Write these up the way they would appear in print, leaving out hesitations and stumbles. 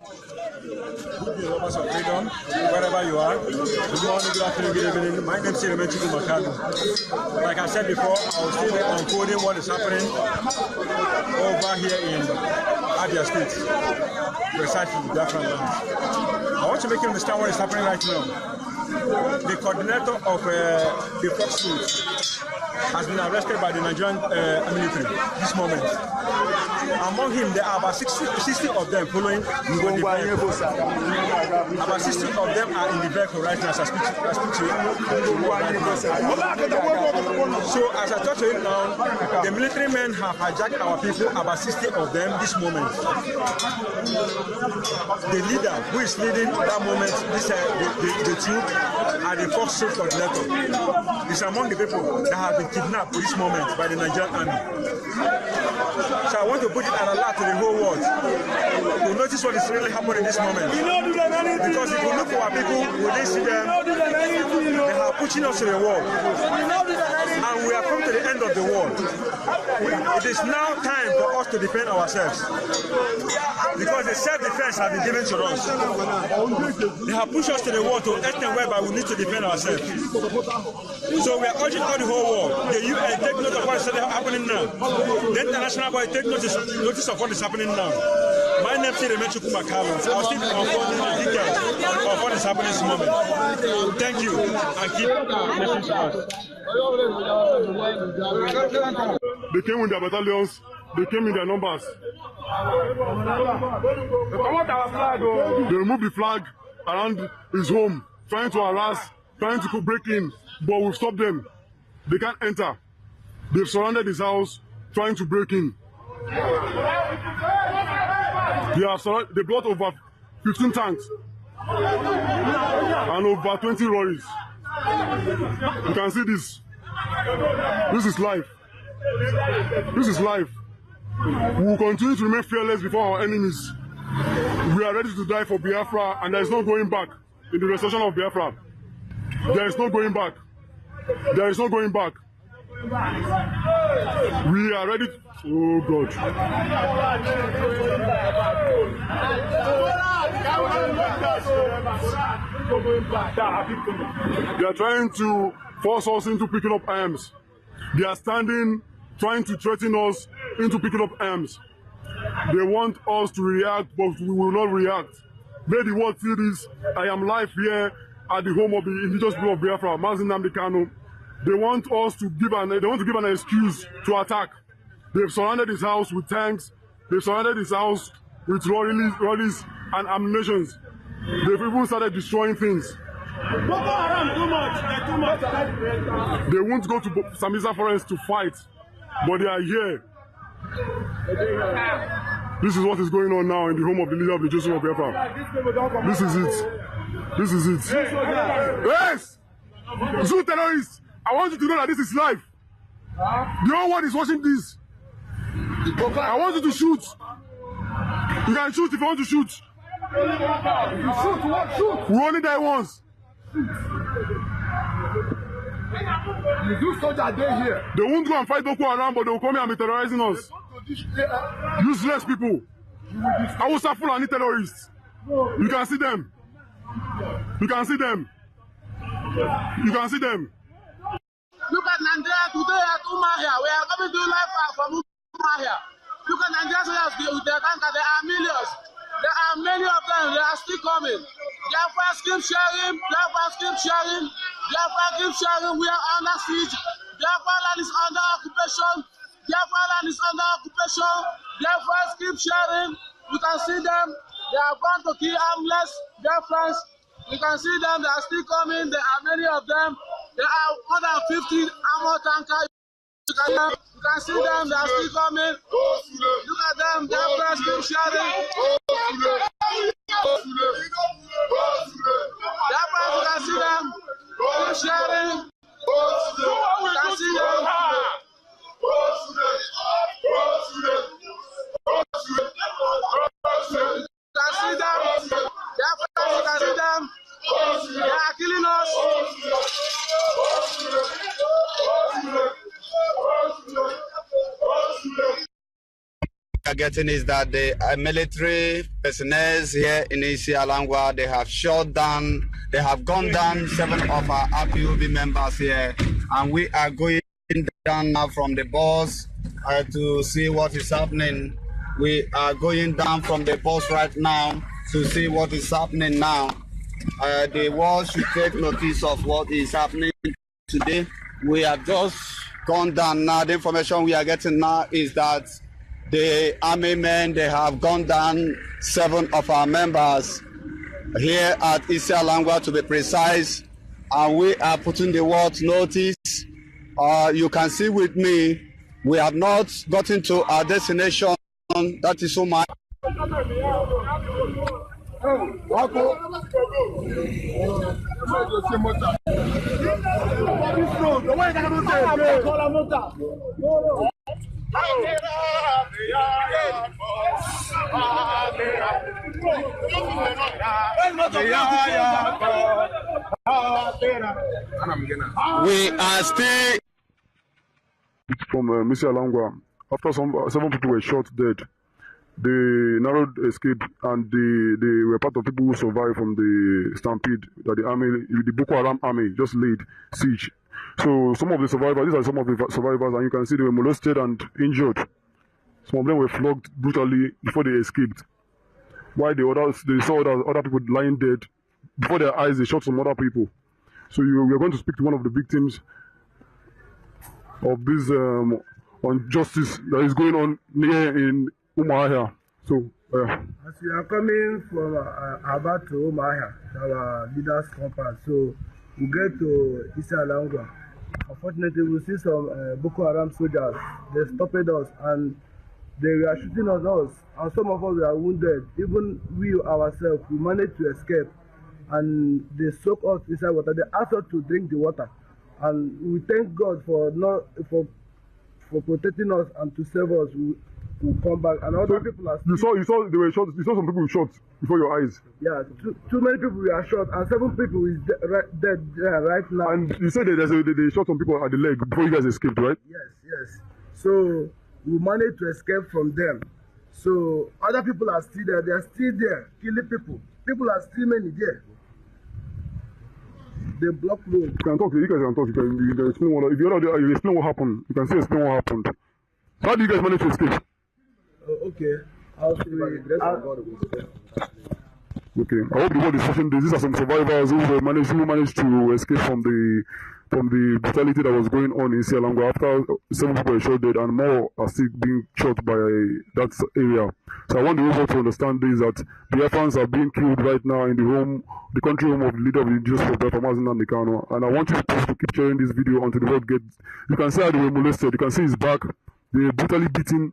Good day, lovers of freedom, wherever you are. Good morning, good afternoon, good evening. My name is Biafra. Like I said before, I will still be unfolding what is happening over here in Abia State, precisely Biafra land. I want to make you understand what is happening right now. The coordinator of the Fox Schools has been arrested by the Nigerian military this moment. Among him, there are about 60 of them following the vehicle. About 60 of them are in the vehicle right now as I speak to you. So as I talk to you now, the military men have hijacked our people, about 60 of them this moment. The leader who is leading that moment, the troop, are the Fox Schools coordinator. It's among the people that have been kidnapped this moment by the Nigerian army. So I want to put it an alert to the whole world to notice what is really happening this moment. Because if we look for our people, we didn't see them. They are pushing us to the wall. And we have come to the end of the wall. It is now time for us to defend ourselves. Because the self-defense has been given to us. They have pushed us to the wall to the extent whereby we need to defend ourselves. So we are urging all the whole world. The UN take note of what is happening now. The international body take notice of what is happening now. My name is Abia. I'll still be unfolding the details of what is happening this moment. Thank you and keep listening to us. They came with their battalions, they came in their numbers. They removed the flag around his home, trying to harass, trying to break in, but we've stopped them. They can't enter. They've surrounded his house, trying to break in. They brought over 15 tanks and over 20 lorries. You can see this. This is life. This is life. We will continue to remain fearless before our enemies. We are ready to die for Biafra, and there is no going back in the restoration of Biafra. There is no going back. There is no going back. We are ready. Oh God. They are trying to force us into picking up arms. They are standing, trying to threaten us into picking up arms. They want us to react, but we will not react. May the world see this. I am live here at the home of the indigenous people of Biafra, Mazin Nnamdi Kanu. They want us to give an excuse to attack. They've surrounded his house with tanks. They've surrounded his house with lorries and ammunition. They've even started destroying things. They won't go to Sambisa Forest to fight, but they are here. This is what is going on now in the home of the leader of the Joseph of Biafra. This is it. This is it. Yes! Zoo terrorists! I want you to know that this is life. The whole world is watching this. I want you to shoot. You can shoot if you want to shoot. You shoot, what? Shoot. We only die once. You do soldier day here. They won't go and fight Boko Haram, but they will come here and be terrorizing us. Useless people. I will start full of terrorists. You can see them. You can see them. You can see them. Look at Nigeria today at Umahia. We are coming to life from Umahia. Look at Nigeria with their tanker. There are millions. There are many of them. They are still coming. Biafra keep sharing. Biafra keep sharing. Biafra keep sharing. We are under siege. Biafra land is under occupation. Biafra land is under occupation. Biafra keep sharing. You can see them. They are going to kill armless Biafrans. You can see them. They are still coming. There are many of them. There are more than 50 armor tankers. You can see them, they are still coming. Look at them, they are still sharing. You can see them, still sharing. You can see them. You can see them. You can see them. They are killing us. are getting is that the military personnel here in Isialangwa, they have gone down 7 of our IPOB members here, and we are going down now from the bus to see what is happening. We are going down from the bus right now to see what is happening now. The world should take notice of what is happening today. We have just gone down now. The information we are getting now is that the army men, they have gone down 7 of our members here at Isialangwa, to be precise, and we are putting the world notice. You can see with me, we have not gotten to our destination. That is so much. We are still from Isialangwa. After 7 people were shot dead, they narrowed escape, and they were part of people who survived from the stampede that the Boko Haram army just laid siege. So some of the survivors, these are some of the survivors, and you can see they were molested and injured. Some of them were flogged brutally before they escaped. While they saw other people lying dead. Before their eyes, they shot some other people. So we are going to speak to one of the victims of this injustice that is going on here in Umuahia. So, as we are coming from Abia to Umuahia, our leaders' compound, so we get to Isialangwa. Unfortunately, we see some Boko Haram soldiers. They stopped us and they were shooting at us, and some of us were wounded. Even we ourselves, we managed to escape, and they soaked us inside water. They asked us to drink the water, and we thank God for protecting us and to save us. We come back, and other people are. You saw they were shot. You saw some people shot before your eyes. Yeah, too many people were shot, and 7 people is dead right now. And you said that they shot some people at the leg before you guys escaped, right? Yes. So we managed to escape from them. So other people are still there. They are still there, killing people. People are still many there. They block road. You can talk. You guys can talk. You can explain what. If you explain what happened, you can explain what happened. So how do you guys manage to escape? Okay. Okay. I hope the world is watching this. These are some survivors who managed to escape from the brutality that was going on in Isialangwa after 7 people were shot dead, and more are still being shot by that area. So I want the world to understand this, that Biafrans are being killed right now in the country home of the leader of the indigenous people, Biafra, and I want you to keep sharing this video until the world gets. You can see how they were molested. You can see his back. They were brutally beaten,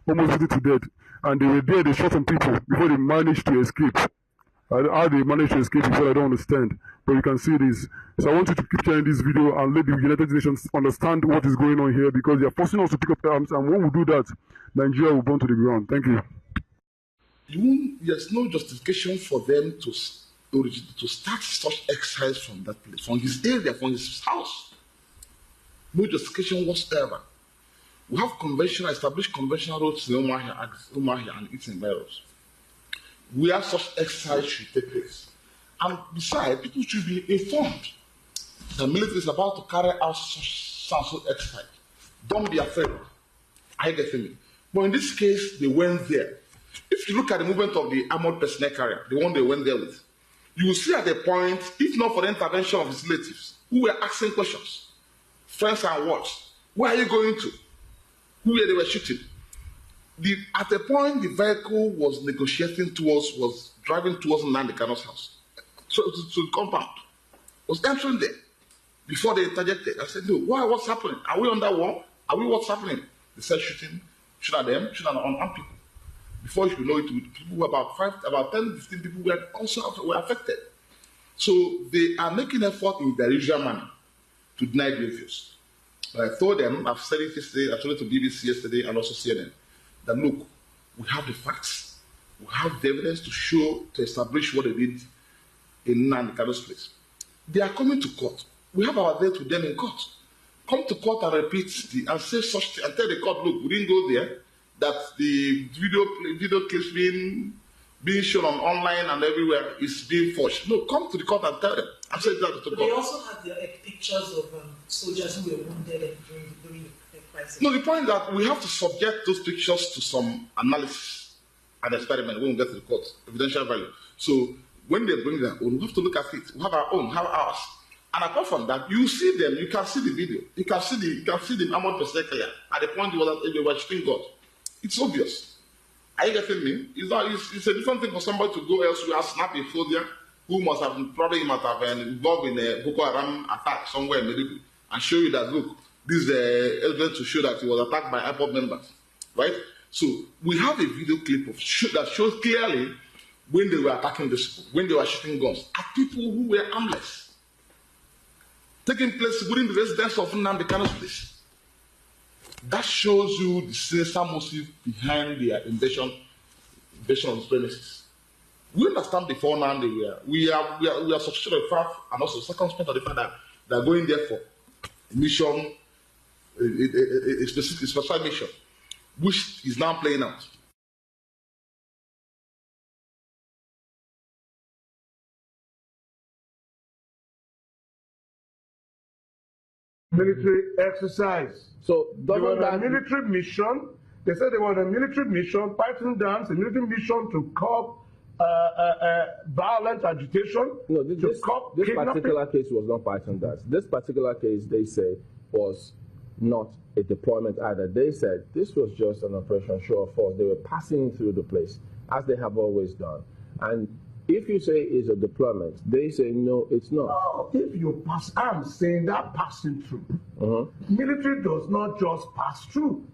almost beaten to death, and they were there. They shot some people before they managed to escape. How they managed to escape is what I don't understand. But you can see this. So I want you to keep sharing this video and let the United Nations understand what is going on here, because they are forcing us to pick up arms, and when we do that, Nigeria will burn to the ground. Thank you. There's no justification for them to start such exercise from that place, from his area, from his house. No justification whatsoever. We have established conventional roads in Umuahia and its environs, where such exercise should take place. And besides, people should be informed the military is about to carry out such exercise. Don't be afraid. I get me. But in this case, they went there. If you look at the movement of the armored personnel carrier, the one they went there with, you will see at the point, if not for the intervention of his relatives, who were asking questions, friends and what, where are you going to? Who were they shooting? At the point, the vehicle was driving towards Nnamdi Kanu's house. So to the compound. Was entering there before they interjected. I said, no, what's happening? Are we on that wall? Are we what's happening? They said shoot at them, shoot at unarmed people. Before you know it, people were about 10, 15 people were affected. So they are making effort in their usual manner to deny the views. But I told them, I've said it yesterday, I told it to BBC yesterday and also CNN, that look, we have the facts, we have the evidence to establish what they did in Nnamdi Kanu's place. They are coming to court. We have our date with them in court. Come to court and repeat and say such thing and tell the court, look, we didn't go there. that the video clips being shown online and everywhere is being forged. No, come to the court and tell them. I'm saying that to the court. They also have the pictures of soldiers who were wounded during the crisis. No, the point is that we have to subject those pictures to some analysis and experiment when we get to the court, evidential value. So when they bring their own, we have to look at it. We have our own, have ours. And apart from that, you see them, you can see the video. You can see the armored personnel at the point they were shooting God. It's obvious. Are you getting me? It's a different thing for somebody to go elsewhere, snap a soldier who must have been involved in a Boko Haram attack somewhere in Meduguri and show you that, look, this is evidence to show that he was attacked by Ipob members, right? So we have a video clip that shows clearly when they were attacking the school, when they were shooting guns at people who were armless, taking place within the residence of Nnamdi Kanu's place. That shows you the sinister motive behind the invasion of the premises. We understand before now we are sufficient of the fact and also circumspect of the fact that they are going there for a mission, a specific mission, which is now playing out. Military exercise. So they were on a military mission. They said they were on a military mission, python dance, a military mission to curb violent agitation. No, this particular case was not python dance. This particular case, they say, was not a deployment either. They said this was just an operation show of force. They were passing through the place, as they have always done. And if you say it's a deployment, they say no, it's not. No, if you pass, I'm saying that passing through. Military does not just pass through.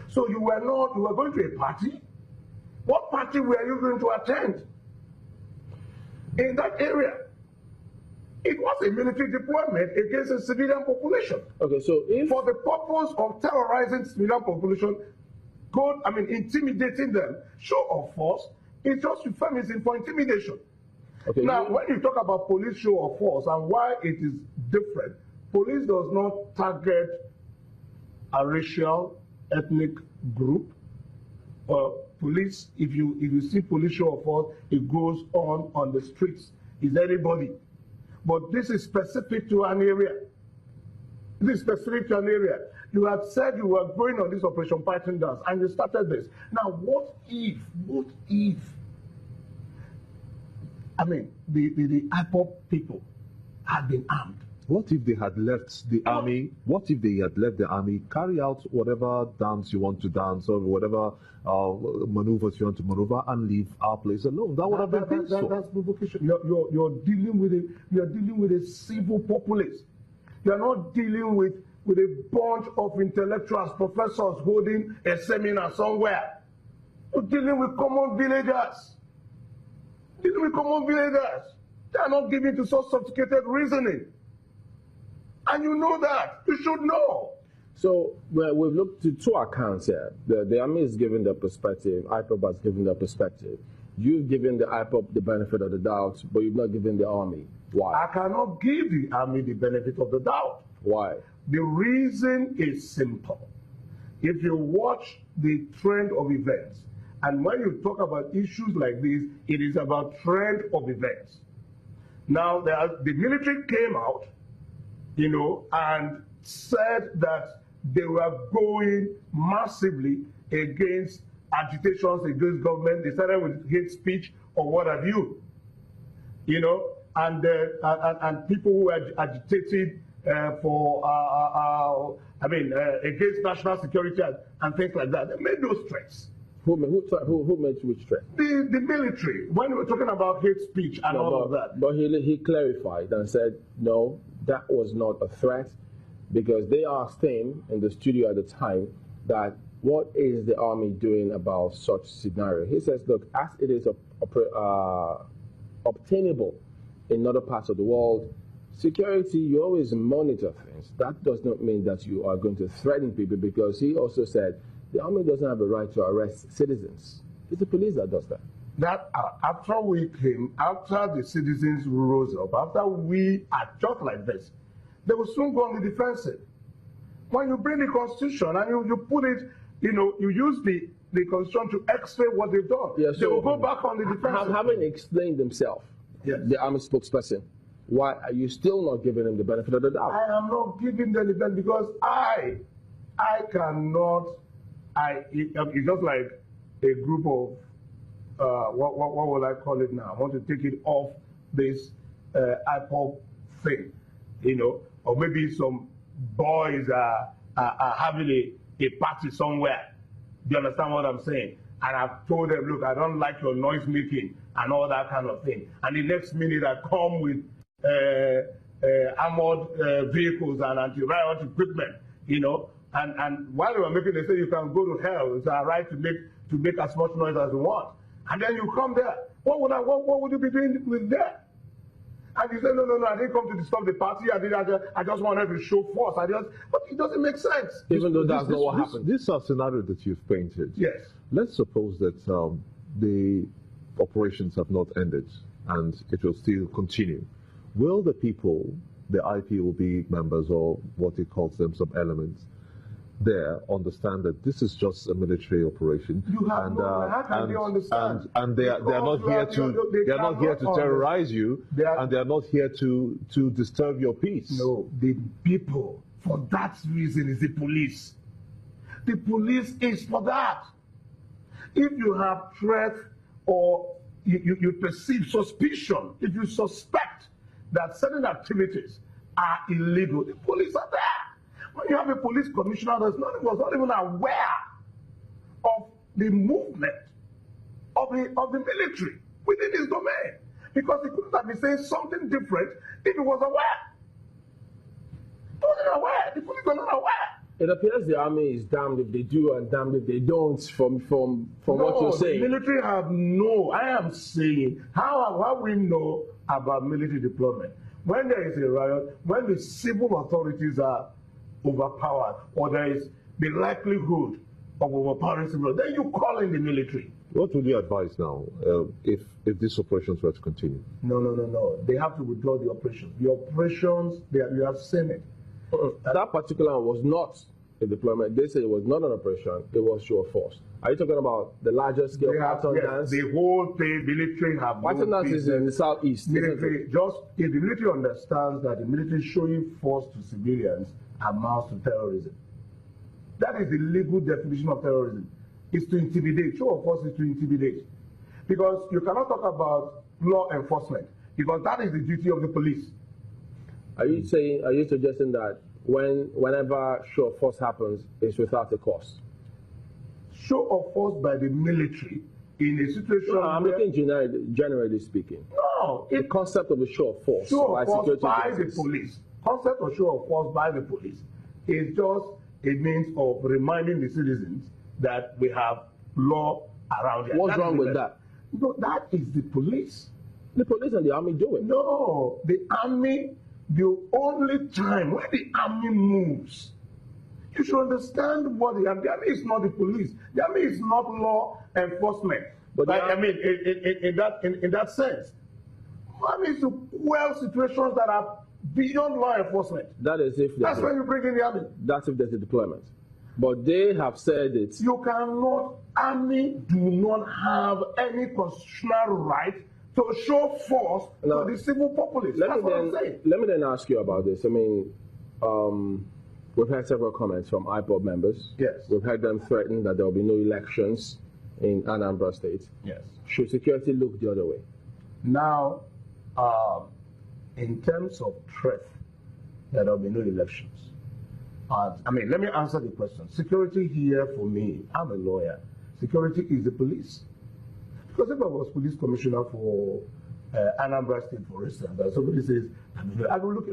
So you were going to a party. What party were you going to attend? In that area, it was a military deployment against a civilian population. Okay, so if for the purpose of terrorizing civilian population, intimidating them, show of force. It's just euphemism for intimidation. Okay, now, when you talk about police show of force and why it is different, police does not target a racial, ethnic group. Police, if you see police show of force, it goes on the streets. It's anybody. But this is specific to an area. This is specific to an area. You had said you were going on this Operation Python Dance, and you started this. Now, what if, the Ipob people had been armed? What if they had left the army? What if they had left the army, carry out whatever dance you want to dance or whatever maneuvers you want to maneuver, and leave our place alone? That would have been peaceful. That's provocation. You're dealing with a civil populace. You're not dealing with a bunch of intellectuals, professors holding a seminar somewhere. You're dealing with common villagers. They are not given to so sophisticated reasoning. And you know that. You should know. So we've looked to two accounts here. The army is giving their perspective. Ipob has given their perspective. You've given the Ipob the benefit of the doubt, but you've not given the army. Why? I cannot give the army the benefit of the doubt. Why? The reason is simple. If you watch the trend of events, and when you talk about issues like this, it is about trend of events. Now, the military came out, and said that they were going massively against agitations against government. They started with hate speech or what have you, and people who were agitated against national security and things like that. They made those threats. Who made which threat? The military. When we were talking about hate speech and all of that. But he clarified and said, no, that was not a threat, because they asked him in the studio at the time that what is the army doing about such scenario? He says, look, as it is obtainable in other parts of the world, security, you always monitor things. That does not mean that you are going to threaten people, because he also said the army doesn't have a right to arrest citizens. It's the police that does that. That after we came, after the citizens rose up, after we are just like this, they will soon go on the defensive. When you bring the constitution and you put it you use the constitution to x-ray what they've done. Yeah, they will go back on the defense. Having explained themselves, yes, the army spokesperson, why are you still not giving them the benefit of the doubt? I am not giving them the benefit because I cannot. It's just like a group of what will I call it now? I want to take it off this Ipob thing, or maybe some boys are having a party somewhere. Do you understand what I'm saying? And I've told them, look, I don't like your noise making and all that kind of thing. And the next minute I come with armored vehicles and anti-riot equipment, and while they were making, they say you can go to hell. It's our right to make as much noise as you want. And then you come there. What would you be doing with that? And you say, no, I didn't come to disturb the party. I just wanted to show force. But it doesn't make sense. Even though that's not what happened. This scenario that you've painted. Yes. Let's suppose that the operations have not ended and it will still continue. Will the people, the IPOB members or what he calls them, some elements, there understand that this is just a military operation, how can they understand? And they are not here to terrorize you, and they are not here to disturb your peace. No, the people, for that reason, is the police. The police is for that. If you have threat or you perceive suspicion, if you suspect that certain activities are illegal, the police are there. When you have a police commissioner that was not even aware of the movement of the military within his domain, because he couldn't have been saying something different if he was aware. He wasn't aware. The police were not aware. It appears the army is damned if they do and damned if they don't. From what you're saying, the military have no. I am saying how we know about military deployment when there is a riot, when the civil authorities are overpowered, or there is the likelihood of overpowering civil, then you call in the military. What would you advise now if these operations were to continue? No. They have to withdraw the operations. The operations, you have seen it. That particular one was not a deployment. They said it was not an operation, it was show of force. Are you talking about the larger scale pattern dance? The whole thing, military have pattern dance is in the southeast. Military, if the military understands that the military showing force to civilians amounts to terrorism. That is the legal definition of terrorism. It's to intimidate. Show of force is to intimidate. Because you cannot talk about law enforcement, because that is the duty of the police. Are you suggesting that whenever show of force happens, it's without a cause? Show of force by the military in a situation I'm looking generally speaking. No. The concept of the show of force. Show of force by the police. Concept of show of force by the police is just a means of reminding the citizens that we have law around here. What's wrong with that? No, that is the police. The police and the army do it. No, the army, the only time when the army moves, you should understand what the army is not the police. The army is not law enforcement. But I mean, in that sense, the army is to quell situations that are beyond law enforcement. That is if that's when you bring in the army. That's if there's a deployment. But they have said it. You cannot, army do not have any constitutional right to show force to the civil populace. That's what I'm saying. Let me then ask you about this. I mean, we've had several comments from Ipob members. Yes. We've had them threaten that there will be no elections in Anambra State. Yes. Should security look the other way? Now, in terms of threat, there will be no elections. I mean, let me answer the question. Security here for me, I'm a lawyer. Security is the police. Because if I was police commissioner for Anambra State, for instance, and somebody says, I will look,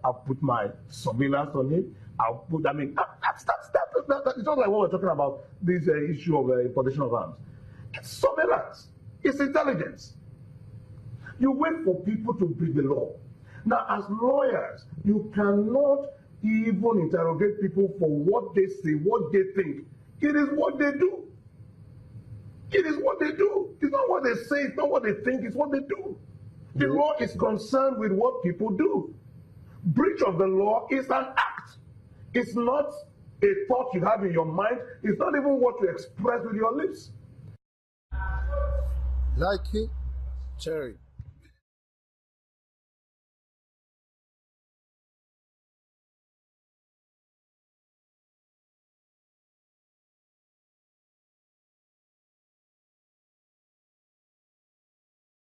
I'll put my surveillance on him. That's it's not like what we're talking about, this issue of importation of arms. It's surveillance. It's intelligence. You wait for people to break the law. Now, as lawyers, you cannot even interrogate people for what they say, what they think. It is what they do. It is what they do. It's not what they say, it's not what they think, it's what they do. The law is concerned with what people do. Breach of the law is an act. It's not a thought you have in your mind. It's not even what you express with your lips. Like it, Cherry.